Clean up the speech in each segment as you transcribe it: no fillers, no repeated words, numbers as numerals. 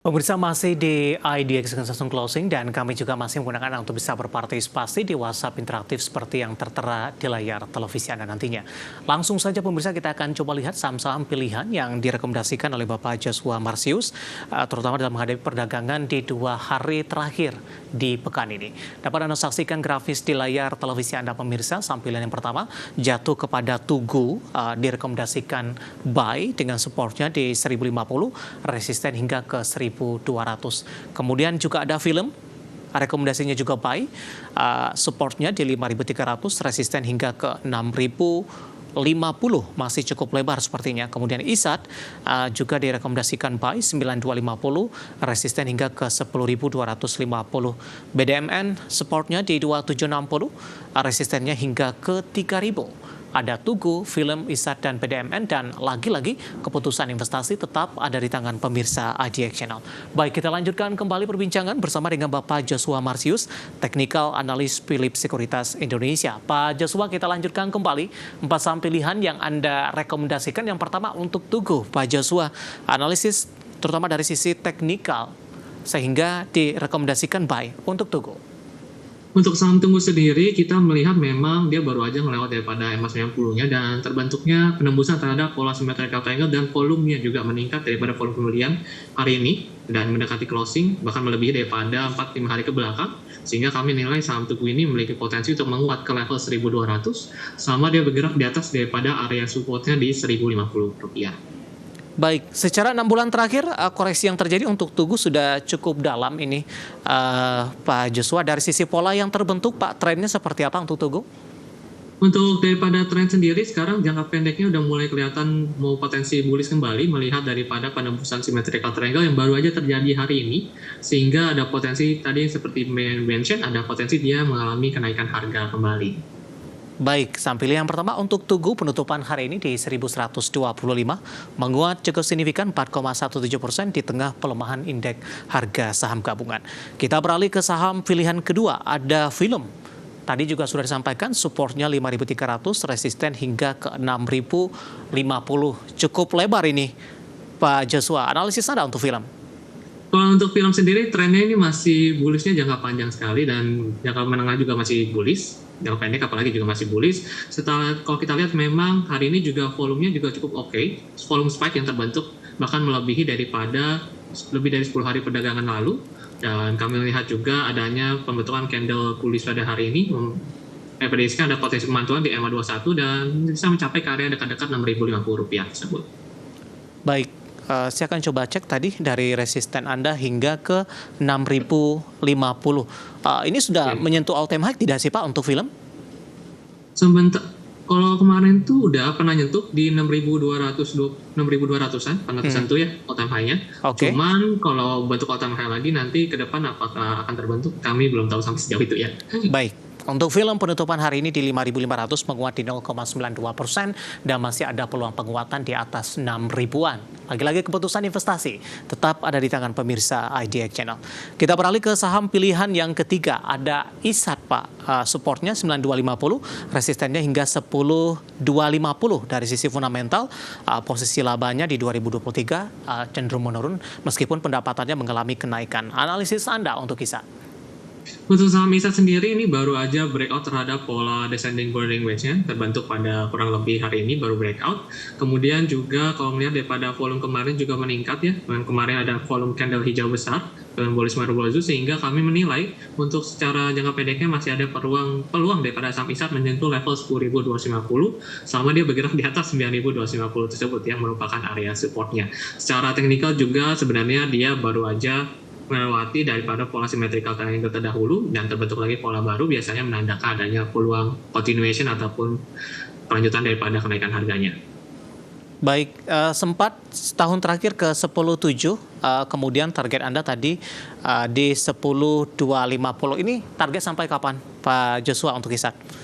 Pemirsa masih di IDX Session Closing dan kami juga masih menggunakan untuk bisa berpartisipasi di WhatsApp interaktif seperti yang tertera di layar televisi Anda nantinya. Langsung saja pemirsa kita akan coba lihat saham-saham pilihan yang direkomendasikan oleh Bapak Joshua Marsius, terutama dalam menghadapi perdagangan di 2 hari terakhir di pekan ini. Dapat Anda saksikan grafis di layar televisi Anda pemirsa. Saham pilihan yang pertama jatuh kepada Tugu, direkomendasikan buy dengan supportnya di 1050, resisten hingga ke 1200. Kemudian juga ada film, rekomendasinya juga buy, supportnya di 5300, resisten hingga ke 6050, masih cukup lebar sepertinya. Kemudian ISAT juga direkomendasikan buy 9250, resisten hingga ke 10250. BDMN supportnya di 2760, resistennya hingga ke 3000. Ada Tugu, film, ISAT, dan BDMN, dan lagi-lagi keputusan investasi tetap ada di tangan pemirsa IDX Channel. Baik, kita lanjutkan kembali perbincangan bersama dengan Bapak Joshua Marsius, Technical Analyst Philip Sekuritas Indonesia. Pak Joshua, kita lanjutkan kembali 4 saham pilihan yang Anda rekomendasikan. Yang pertama untuk Tugu, Pak Joshua, analisis terutama dari sisi teknikal, sehingga direkomendasikan buy untuk Tugu. Untuk saham Tunggu sendiri, kita melihat memang dia baru aja melewat daripada EMA 90-nya dan terbentuknya penembusan terhadap pola symmetrical triangle dan volumenya juga meningkat daripada volume pembelian hari ini dan mendekati closing, bahkan melebihi daripada 4-5 hari ke belakang, sehingga kami nilai saham Tugu ini memiliki potensi untuk menguat ke level 1200 sama dia bergerak di atas daripada area supportnya di Rp1050. Baik, secara 6 bulan terakhir koreksi yang terjadi untuk Tugu sudah cukup dalam ini, Pak Joshua. Dari sisi pola yang terbentuk, Pak, trennya seperti apa untuk Tugu? Untuk daripada tren sendiri, sekarang jangka pendeknya udah mulai kelihatan mau potensi bullish kembali melihat daripada penembusan symmetrical triangle yang baru aja terjadi hari ini, sehingga ada potensi tadi seperti mention, ada potensi dia mengalami kenaikan harga kembali. Baik, sampai yang pertama untuk Tugu penutupan hari ini di 1125, menguat cukup signifikan 4,17% di tengah pelemahan indeks harga saham gabungan. Kita beralih ke saham pilihan kedua, ada film. Tadi juga sudah disampaikan supportnya 5.300, resisten hingga ke 6.050. Cukup lebar ini, Pak Joshua. Analisis Anda untuk film? Kalau untuk film sendiri, trennya ini masih bullishnya jangka panjang sekali dan jangka menengah juga masih bullish. Jangka pendek apalagi juga masih bullish. Setelah kalau kita lihat memang hari ini juga volumenya juga cukup oke. Volume spike yang terbentuk bahkan melebihi daripada lebih dari 10 hari perdagangan lalu. Dan kami melihat juga adanya pembentukan candle bullish pada hari ini. Prediksikan ada potensi pemantuan di EMA 21 dan bisa mencapai ke area dekat-dekat Rp6.050 tersebut. Baik. Saya akan coba cek tadi dari resisten Anda hingga ke 6.050. Ini sudah menyentuh all time high tidak sih Pak untuk film? Sebentar, kalau kemarin tuh udah pernah nyentuh di 6.200-an, pernah tersentuh ya all time high-nya. Okay. Cuman kalau bentuk all time high lagi nanti ke depan apakah akan terbentuk, kami belum tahu sampai sejauh itu ya. Baik. Untuk film penutupan hari ini di 5.500 menguat di 0,92% dan masih ada peluang penguatan di atas 6.000-an. Lagi-lagi keputusan investasi tetap ada di tangan pemirsa IDX Channel. Kita beralih ke saham pilihan yang ketiga, ada ISAT Pak. Supportnya 9250, resistennya hingga 10250 dari sisi fundamental. Posisi labanya di 2023 cenderung menurun meskipun pendapatannya mengalami kenaikan. Analisis Anda untuk ISAT? Untuk saham ISAT sendiri ini baru aja breakout terhadap pola descending boarding wedge-nya terbentuk pada kurang lebih hari ini baru breakout. Kemudian juga kalau melihat daripada volume kemarin juga meningkat ya. Kemarin ada volume candle hijau besar dengan bullish Marubozu sehingga kami menilai untuk secara jangka pendeknya masih ada peluang daripada saham ISAT menyentuh level 10.250 sama dia bergerak di atas 9.250 tersebut yang merupakan area supportnya. Secara teknikal juga sebenarnya dia baru aja melewati daripada pola symmetrical triangle terdahulu dan terbentuk lagi pola baru biasanya menandakan adanya peluang continuation ataupun kelanjutan daripada kenaikan harganya. Baik, sempat setahun terakhir ke 10.7, kemudian target Anda tadi di 10.250. Ini target sampai kapan Pak Joshua untuk ISAT?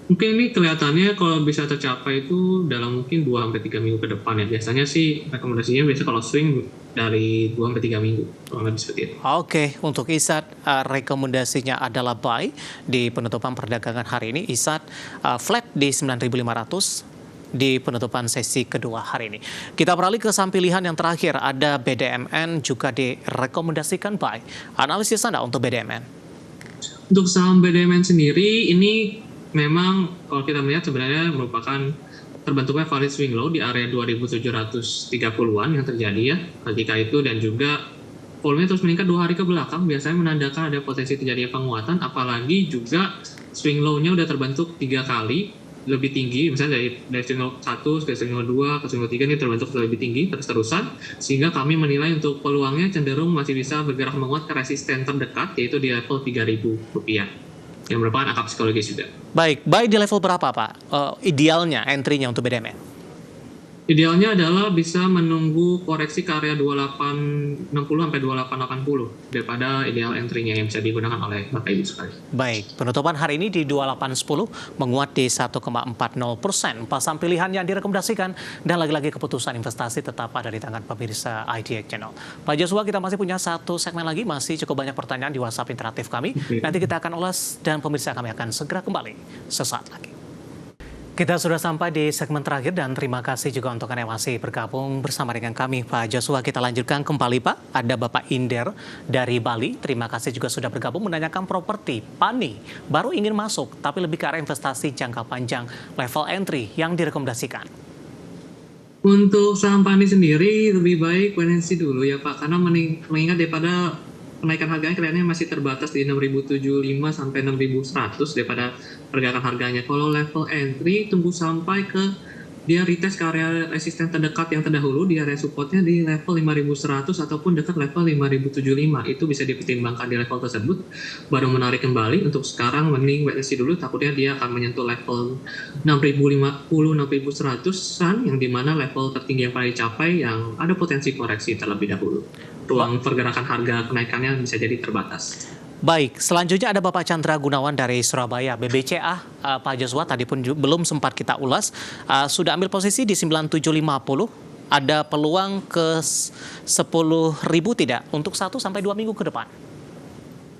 Mungkin ini kelihatannya kalau bisa tercapai itu dalam mungkin 2-3 minggu ke depan ya. Biasanya sih rekomendasinya biasa kalau swing dari 2-3 minggu. Kurang lebih seperti itu. Oke, untuk ISAT rekomendasinya adalah buy di penutupan perdagangan hari ini. ISAT flat di 9.500. di penutupan sesi kedua hari ini. Kita beralih ke saham pilihan yang terakhir, ada BDMN juga direkomendasikan buy. Analisis Anda untuk BDMN? Untuk saham BDMN sendiri, ini memang kalau kita melihat sebenarnya merupakan terbentuknya valid swing low di area 2730-an yang terjadi ya ketika itu, dan juga volumenya terus meningkat 2 hari ke belakang, biasanya menandakan ada potensi terjadinya penguatan, apalagi juga swing low-nya udah terbentuk 3 kali lebih tinggi, misalnya dari swing low 1 ke swing low 2 ke swing low 3 ini terbentuk lebih tinggi terus-terusan, sehingga kami menilai untuk peluangnya cenderung masih bisa bergerak menguat ke resisten terdekat, yaitu di level Rp3.000 yang merupakan angka psikologis juga. Baik, buy di level berapa Pak? Idealnya entry-nya untuk BDMN? Idealnya adalah bisa menunggu koreksi ke area 2860 sampai 2880 daripada ideal entry-nya yang bisa digunakan oleh Bapak Ibu sekalian. Baik, penutupan hari ini di 2810 menguat di 1,40%. Pasang pilihan yang direkomendasikan, dan lagi-lagi keputusan investasi tetap ada di tangan pemirsa IDX Channel. Pak Joshua, kita masih punya satu segmen lagi, masih cukup banyak pertanyaan di WhatsApp interaktif kami. Nanti kita akan ulas dan pemirsa kami akan segera kembali sesaat lagi. Kita sudah sampai di segmen terakhir dan terima kasih juga untuk Anda yang masih bergabung bersama dengan kami. Pak Joshua, kita lanjutkan kembali Pak. Ada Bapak Inder dari Bali. Terima kasih juga sudah bergabung menanyakan properti. Pani baru ingin masuk tapi lebih ke arah investasi jangka panjang, level entry yang direkomendasikan. Untuk saham Pani sendiri lebih baik wait dulu ya Pak, karena mengingat daripada kenaikan harganya kelihatannya masih terbatas di 6.075 sampai 6.100 daripada pergerakan harganya. Kalau level entry tunggu sampai ke dia retest ke area resisten terdekat yang terdahulu, di area supportnya di level 5.100 ataupun dekat level 5.075. Itu bisa dipertimbangkan di level tersebut baru menarik kembali. Untuk sekarang mending wait and see dulu, takutnya dia akan menyentuh level 6.050 6.100-an yang dimana level tertinggi yang paling dicapai yang ada potensi koreksi terlebih dahulu. Ruang pergerakan harga kenaikannya bisa jadi terbatas. Baik, selanjutnya ada Bapak Chandra Gunawan dari Surabaya, BBCA. Pak Joshua tadi pun belum sempat kita ulas, sudah ambil posisi di 9750. Ada peluang ke 10.000 tidak untuk 1 sampai 2 minggu ke depan?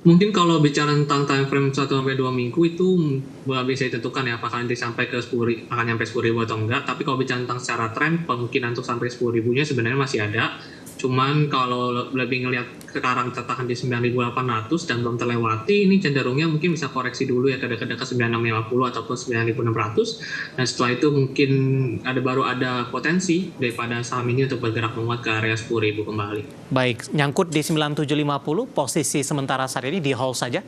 Mungkin kalau bicara tentang time frame 1 sampai 2 minggu itu belum bisa ditentukan ya apakah nanti sampai ke 10 akan nyampe 10.000 atau enggak. Tapi kalau bicara tentang secara tren, kemungkinan untuk sampai 10.000-nya sebenarnya masih ada. Cuman kalau lebih ngelihat sekarang tertahan di 9.800 dan belum terlewati, ini cenderungnya mungkin bisa koreksi dulu ya ke dekat-dekat 9.650 ataupun 9.600. Dan setelah itu mungkin baru ada potensi daripada saham ini untuk bergerak menguat ke area 10.000 kembali. Baik, nyangkut di 9750, posisi sementara saat ini di hold saja?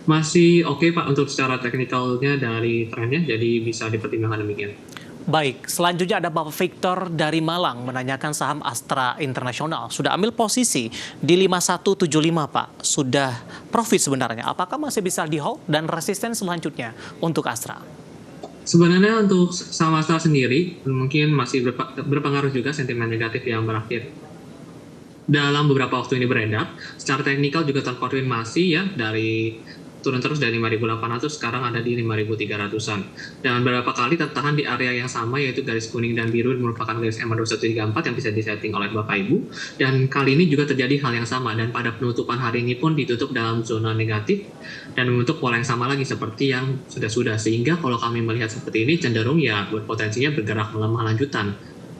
Masih oke Pak untuk secara teknikalnya dari trennya, jadi bisa dipertimbangkan demikian. Baik, selanjutnya ada Bapak Victor dari Malang menanyakan saham Astra Internasional. Sudah ambil posisi di 5175 Pak, sudah profit sebenarnya. Apakah masih bisa di hold dan resisten selanjutnya untuk Astra? Sebenarnya untuk saham Astra sendiri mungkin masih berpengaruh juga sentimen negatif yang berakhir dalam beberapa waktu ini beredar. Secara teknikal juga terkonfirmasi ya dari turun terus dari 5.800, sekarang ada di 5.300-an. Dan beberapa kali tertahan di area yang sama, yaitu garis kuning dan biru merupakan garis EMA 2134 yang bisa disetting oleh Bapak Ibu. Dan kali ini juga terjadi hal yang sama, dan pada penutupan hari ini pun ditutup dalam zona negatif dan membentuk pola yang sama lagi seperti yang sudah-sudah. Sehingga kalau kami melihat seperti ini, cenderung ya berpotensinya bergerak melemah lanjutan.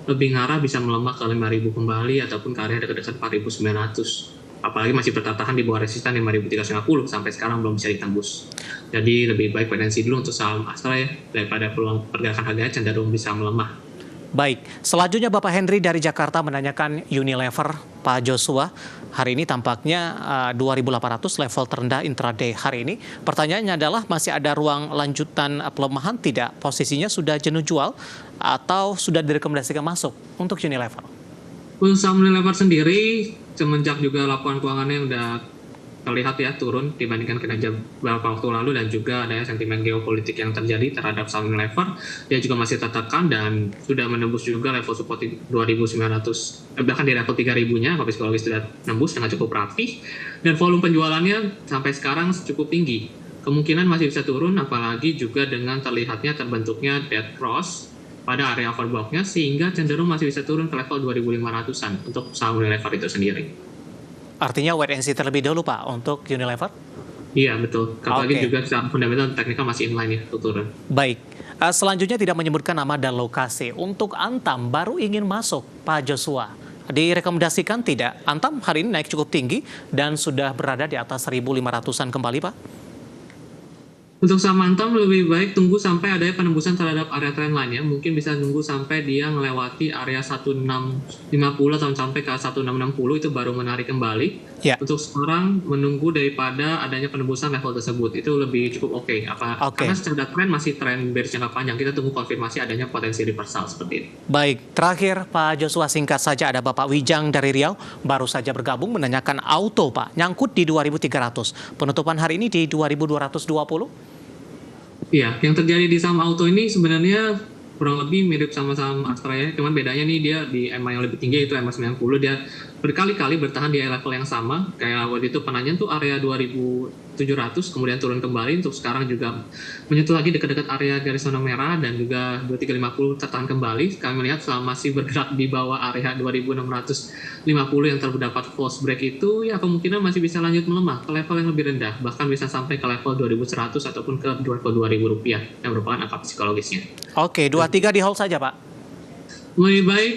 Lebih ngarah bisa melemah ke 5.000 kembali ataupun ke area dekat-dekat 4.900. Apalagi masih bertahan di bawah resisten 5.350 sampai sekarang belum bisa ditembus. Jadi lebih baik potensi dulu untuk saham Astra ya, daripada peluang pergerakan harganya cenderung bisa melemah. Baik, selanjutnya Bapak Henry dari Jakarta menanyakan Unilever, Pak Joshua. Hari ini tampaknya 2.800 level terendah intraday hari ini. Pertanyaannya adalah masih ada ruang lanjutan pelemahan tidak? Posisinya sudah jenuh jual atau sudah direkomendasikan masuk untuk Unilever? Untuk saham Unilever sendiri, semenjak juga laporan keuangannya udah terlihat ya turun dibandingkan kinerja beberapa waktu lalu, dan juga ada sentimen geopolitik yang terjadi terhadap saham Unilever, dia juga masih tertekan dan sudah menembus juga level support 2.900, bahkan di level 3.000-nya, tapi psikologis sudah nembus dengan cukup rapih, dan volume penjualannya sampai sekarang cukup tinggi. Kemungkinan masih bisa turun, apalagi juga dengan terlihatnya terbentuknya dead cross pada area overbought-nya, sehingga cenderung masih bisa turun ke level 2.500-an untuk saham Unilever itu sendiri. Artinya wait and see terlebih dahulu Pak untuk Unilever? Iya betul, apalagi juga secara fundamental teknikal masih inline ya untuk turun. Baik, Selanjutnya tidak menyebutkan nama dan lokasi. Untuk Antam baru ingin masuk, Pak Joshua. Direkomendasikan tidak? Antam hari ini naik cukup tinggi dan sudah berada di atas 1.500-an kembali, Pak. Untuk saham Antam lebih baik tunggu sampai adanya penembusan terhadap area trendline ya. Mungkin bisa nunggu sampai dia melewati area 1650 atau sampai ke 1660 itu baru menarik kembali. Ya. Untuk sekarang menunggu daripada adanya penembusan level tersebut itu lebih cukup oke. Karena secara tren masih tren bearish jangka panjang. Kita tunggu konfirmasi adanya potensi reversal seperti ini. Baik, terakhir Pak Joshua singkat saja ada Bapak Wijang dari Riau baru saja bergabung menanyakan auto Pak nyangkut di 2.300. Penutupan hari ini di 2.220. Iya, yang terjadi di saham auto ini sebenarnya kurang lebih mirip sama saham Astra ya, cuman bedanya nih dia di EMA yang lebih tinggi, itu EMA 90, dia berkali-kali bertahan di level yang sama, kayak waktu itu penanya tuh area 2.700, kemudian turun kembali, untuk sekarang juga menyentuh lagi dekat-dekat area garis zona merah, dan juga 2350 tertahan kembali. Kami melihat selama masih bergerak di bawah area 2.650 yang terdapat false break itu, ya kemungkinan masih bisa lanjut melemah ke level yang lebih rendah, bahkan bisa sampai ke level 2.100 ataupun ke level 2.000 rupiah, yang merupakan angka psikologisnya. Oke, 23 di hold saja Pak. Lebih baik,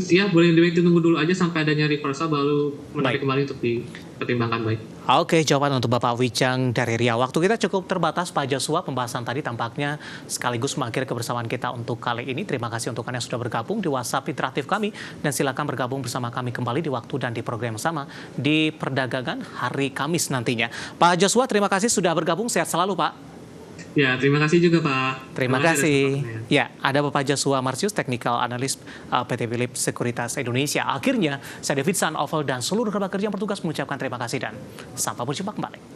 ya boleh lebih baik tunggu dulu aja sampai adanya reversal baru menarik kembali untuk dipertimbangkan baik. Oke, jawaban untuk Bapak Wijang dari Riau. Waktu kita cukup terbatas Pak Joshua, pembahasan tadi tampaknya sekaligus mengakhiri kebersamaan kita untuk kali ini. Terima kasih untuk Anda yang sudah bergabung di WhatsApp interaktif kami dan silakan bergabung bersama kami kembali di waktu dan di program yang sama di perdagangan hari Kamis nantinya. Pak Joshua, terima kasih sudah bergabung. Sehat selalu Pak. Ya, terima kasih juga Pak. Terima kasih. Ya, ada Bapak Joshua Marsius, Technical Analyst PT Philips Sekuritas Indonesia. Akhirnya, saya David San Oval dan seluruh rekan kerja yang bertugas mengucapkan terima kasih dan sampai berjumpa kembali.